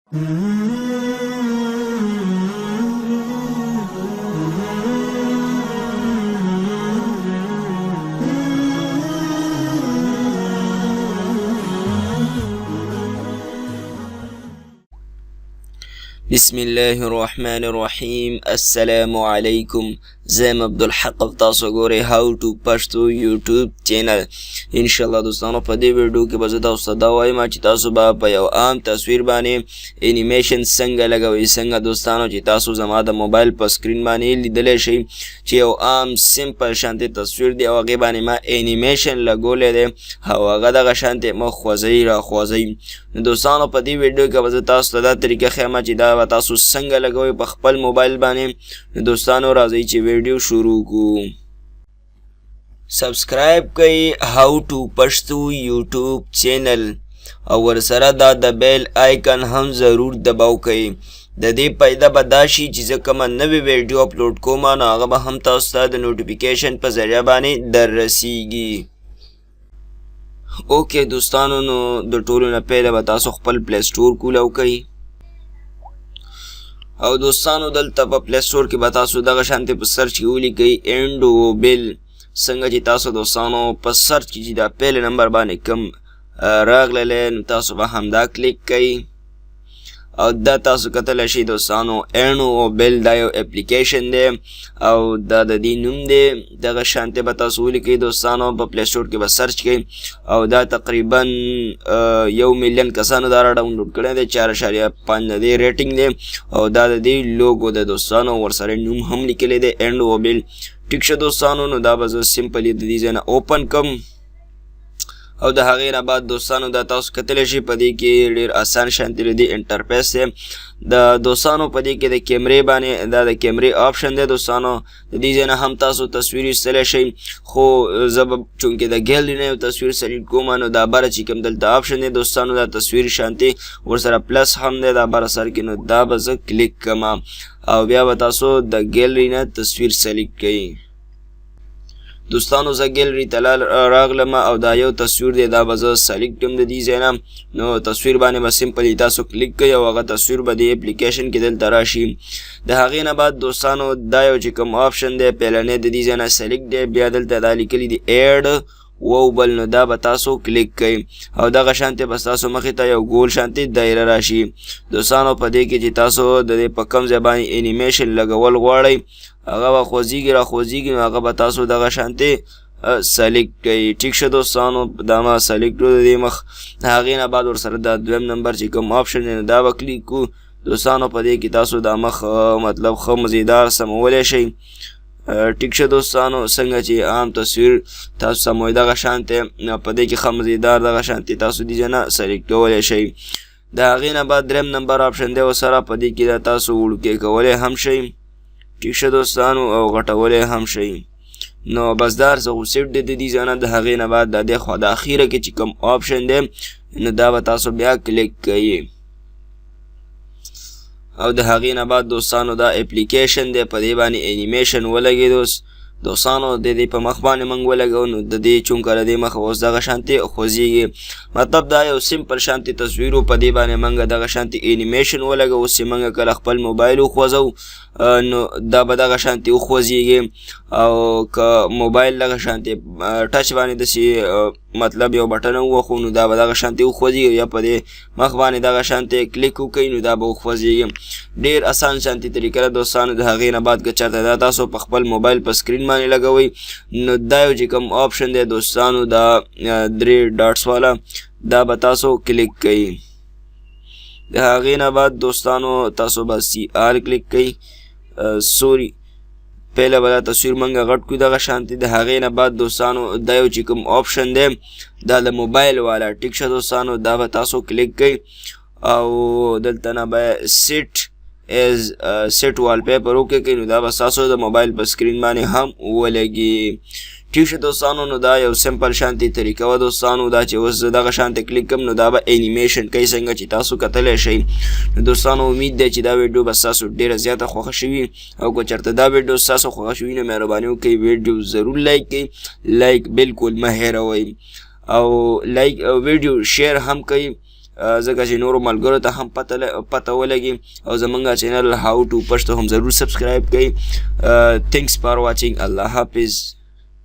بسم الله الرحمن الرحیم. السلام علیکم. زم عبدل تاسو ګورئ هاو ټو پښتو یوټیوب چینل. ان شاء الله دوستانو په دې ویډیو کې به زه تاسو ته دا وایم چې تاسو به په یو عام تصویر باندې انیمیشن څنګه لګوئ. څنګه دوستانو چې تاسو زما د موبایل په سکرین باندې لیدلی شئ چې یو عام سمپل شانتې تصویر دی او هغې باندې ما انیمیشن لګولی دی او هغه دغه شانتې مخ خوځوي را خوځوي. نو دوستانو په دې ویډیو کې به زه تاسو ته دا طریقه ښیم چې دا به تاسو څنګه لګوئ په خپل موبایل باندې. نو دوستانو راځئ چې ویډیو شروع کو. سبسکرایب کړئ هاو ټو پښتو یوټیوب چینل او ورسره دا د بیل آیکن هم ضرور دباو کړئ. د دې فایده به دا شي چې زه کومه نوې ویډیو اپلوډ کوم نو هغه به هم تاسو ته د نوټیفیکیشن په ذریعه باندې در رسیږي. اوکې دوستانو، نو د ټولو نه پیله به تاسو خپل پلی سټور کولاو کړئ او دوستانو دلته په پلی سټور کې به تاسو دغه شانتې په سرچ کې ولیکئ انډوبل. څنګه چې تاسو دوستانو په سرچ کې چې دا پیل نمبر باندې کم راغلی نو تاسو به همدا کلیک کئ او دا تاسو کتلی شئ دوستانو انډوبل دا یو اپلیکیشن دی او دا د دې نوم دی. دغه شانتې به تاسو ولیکئ دوستانو په پلی سټور کې به سرچ کئ او دا تقریبا 1 میلیون کسانو دا را ډاونلوډ کړی دی. 4.5 د دې ریټینګ دی او دا د دې لوګو د دوستانو ورسره نوم هم لیکلی دی انډوبل. ټیک شه دوستانو، نو دا به زه سمپلی د دې ځای نه اوپن کم او د هغې نه بعد دوستانو دا تاسو کتلی شئ په دې کې ډېر اسان شانتې د دې انټرفیس دی. د دوستانو په دې کې د کیمرې باندې دا د کیمرې آپشن دی دوستانو. د دې ځای نه هم تاسو تصویر ایستلی شئ خو زه به چونکې د ګیلري نه یو تصویر سلیکټ کوم نو دا بره چې کوم دلته آپشن دی دوستانو دا تصویر شانتې ورسره پلس هم دی دا بره سر کې نو دا به زه کلیک کړم او بیا به تاسو د ګیلري نه تصویر سلیکټ کړئ. دوستانو زه ګیلري ته راغلم او دا یو تصویر دی دا به زه سلیکټ کړم د دې ځای نه. نو تصویر باندې به سمپلی تاسو کلیک کړئ او هغه تصویر به د اپلیکیشن کې دلته راشي. د هغې نه بعد دوستانو دا یو چې کوم آپشن دی پیلنی د دې ځای نه سلیکټ دی بیا دلته دا لیکلي دی ایډ ووبل نو دا به تاسو کلیک کئ او دغه شانتې به ستاسو مخې ته یو ګول شانتې دایره راشي. دوستانو په دې کې چې تاسو د دې په کوم ځای باندې انیمیشن لګول غواړئ هغه به خوځېږي را خوځېږي نو هغه به تاسو دغه شانتې سلیکټ کئ. ټیک شه دوستانو، دا ما سلیکټ کړو د دې مخ. هغې نه بعد ورسره دا دویم نمبر چې کوم آپشن دی دا به کلیک کړو. دوستانو په دې کې تاسو دا مخ مطلب ښه مزیدار سمولی شئ. ټیک شه دوستانو، څنګه چې عام تصویر تاسو سموئ دغه شانتې په دې کې ښه مزیدار دغه شانتې تاسو دې ځای نه سلیکټ کولی شئ. د هغې نه بعد دریم نمبر آپشن دی ورسره په دې کې دا تاسو وړوکی کولی هم شئ. ټیک شه دوستانو، او غټولی هم شئ. نو بس دا هر څه خو سیټ دی د دې ځای نه. د هغې نه بعد د دې خوا د اخیره کې چې کوم آپشن دی نو دا به تاسو بیا کلیک کوئ او د هغې نه بعد دوستانو دا اپلیکیشن دی په دې باندې انیمیشن ولګېدو. دوستانو د دې په مخ باندې موږ ولګو نو د دې چونکه د دې مخه اوس دغه شانتې خوځېږي. مطلب دا یو سمپل شانتې تصویر و په دې باندې موږ دغه شانتې انیمیشن ولګو. اوس چې موږ کله خپل موبایل وخوځو نو دا به دغه شانتې وخوځېږي او که موبایل دغه شانتې ټچ باندې داسې مطلب یو بټن ووهو نو دا به دغه شانتې وخوځېږي یا په دې مخ باندې دغه شانتې کلیک وکړئ نو دا به وخوځېږي. ډېر اسان شانتې طریقه ده دوستانو. د هغې نه بعد که چېرته دا تاسو په خپل موبایل په سکرین باندې لګوئ نو دا یو چې کوم آپشن دی دوستانو دا 3 ډاټس والا دا به تاسو کلیک کئ. د هغې نه بعد دوستانو تاسو به سی آر کلیک کئ. سوري پهله به دا تصویر منګه غټ کړو دغه شانتې. د هغې نه بعد دوستانو دا یو چې کوم آپشن دی دا د موبایل والا. ټیک شه دوستانو، دا به تاسو کلیک کئ او دلته نه به سیټ وال پیپر وکړئ نو دا به ستاسو د موبایل په سکرین باندې هم ولګي. ٹھیک شه دوستانو، نو دا یو سمپل شانتې طریقه وه دوستانو. دا چې اوس زه دغه شانتې کلیک کړم نو دا به انیمیشن کوي څنګه چې تاسو کتلی شئ. نو دوستانو امید دی چې دا ویډیو به ستاسو ډېره زیاته خوښه شوي او که چېرته دا ویډیو ستاسو خوښه شوي نو مهرباني وکړئ ویډیو ضرور لایک کړئ. لایک بالکل مه هېروئ او لایک ویډیو شیر هم کوئ ځکه چې نورو ملګرو ته هم پته ولګي او زمونږ چینل هاو ټو پښتو هم ضرور سبسکرایب کړئ. تھینکس فار واچینګ. الله حافظ.